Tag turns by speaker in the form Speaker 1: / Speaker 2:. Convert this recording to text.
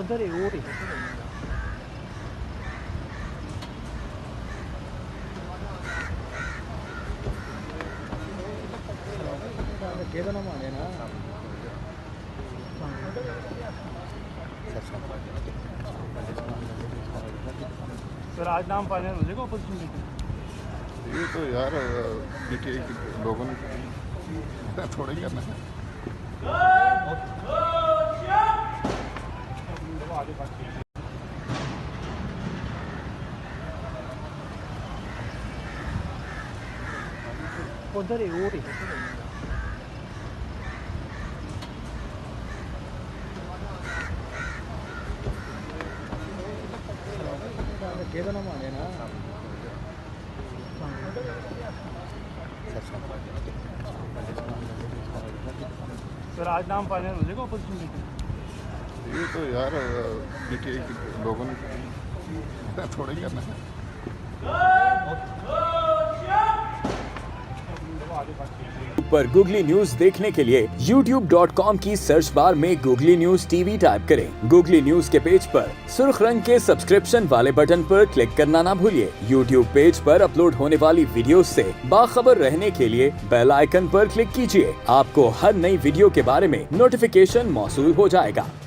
Speaker 1: उधर ही और ही केदा ना माने ना सर आज नाम फाइनल हो जाएगा अपोजिशन लीडर।
Speaker 2: ये तो यार पीटीआई के लोगों ने थोड़ा ही करना है।
Speaker 1: उधर ही और ही केदा ना माने ना सर आज नाम फाइनल हो जाएगा अपोजिशन लीडर।
Speaker 2: ये तो यार पीटीआई के लोगों ने थोड़ा ही करना है।
Speaker 3: पर गूगली न्यूज देखने के लिए youtube.com की सर्च बार में गूगली न्यूज टीवी टाइप करें। गूगली न्यूज के पेज पर सुर्ख रंग के सब्सक्रिप्शन वाले बटन पर क्लिक करना ना भूलिए। YouTube पेज पर अपलोड होने वाली वीडियोस से बाखबर रहने के लिए बेल आइकन पर क्लिक कीजिए। आपको हर नई वीडियो के बारे में नोटिफिकेशन मौसूल हो जाएगा।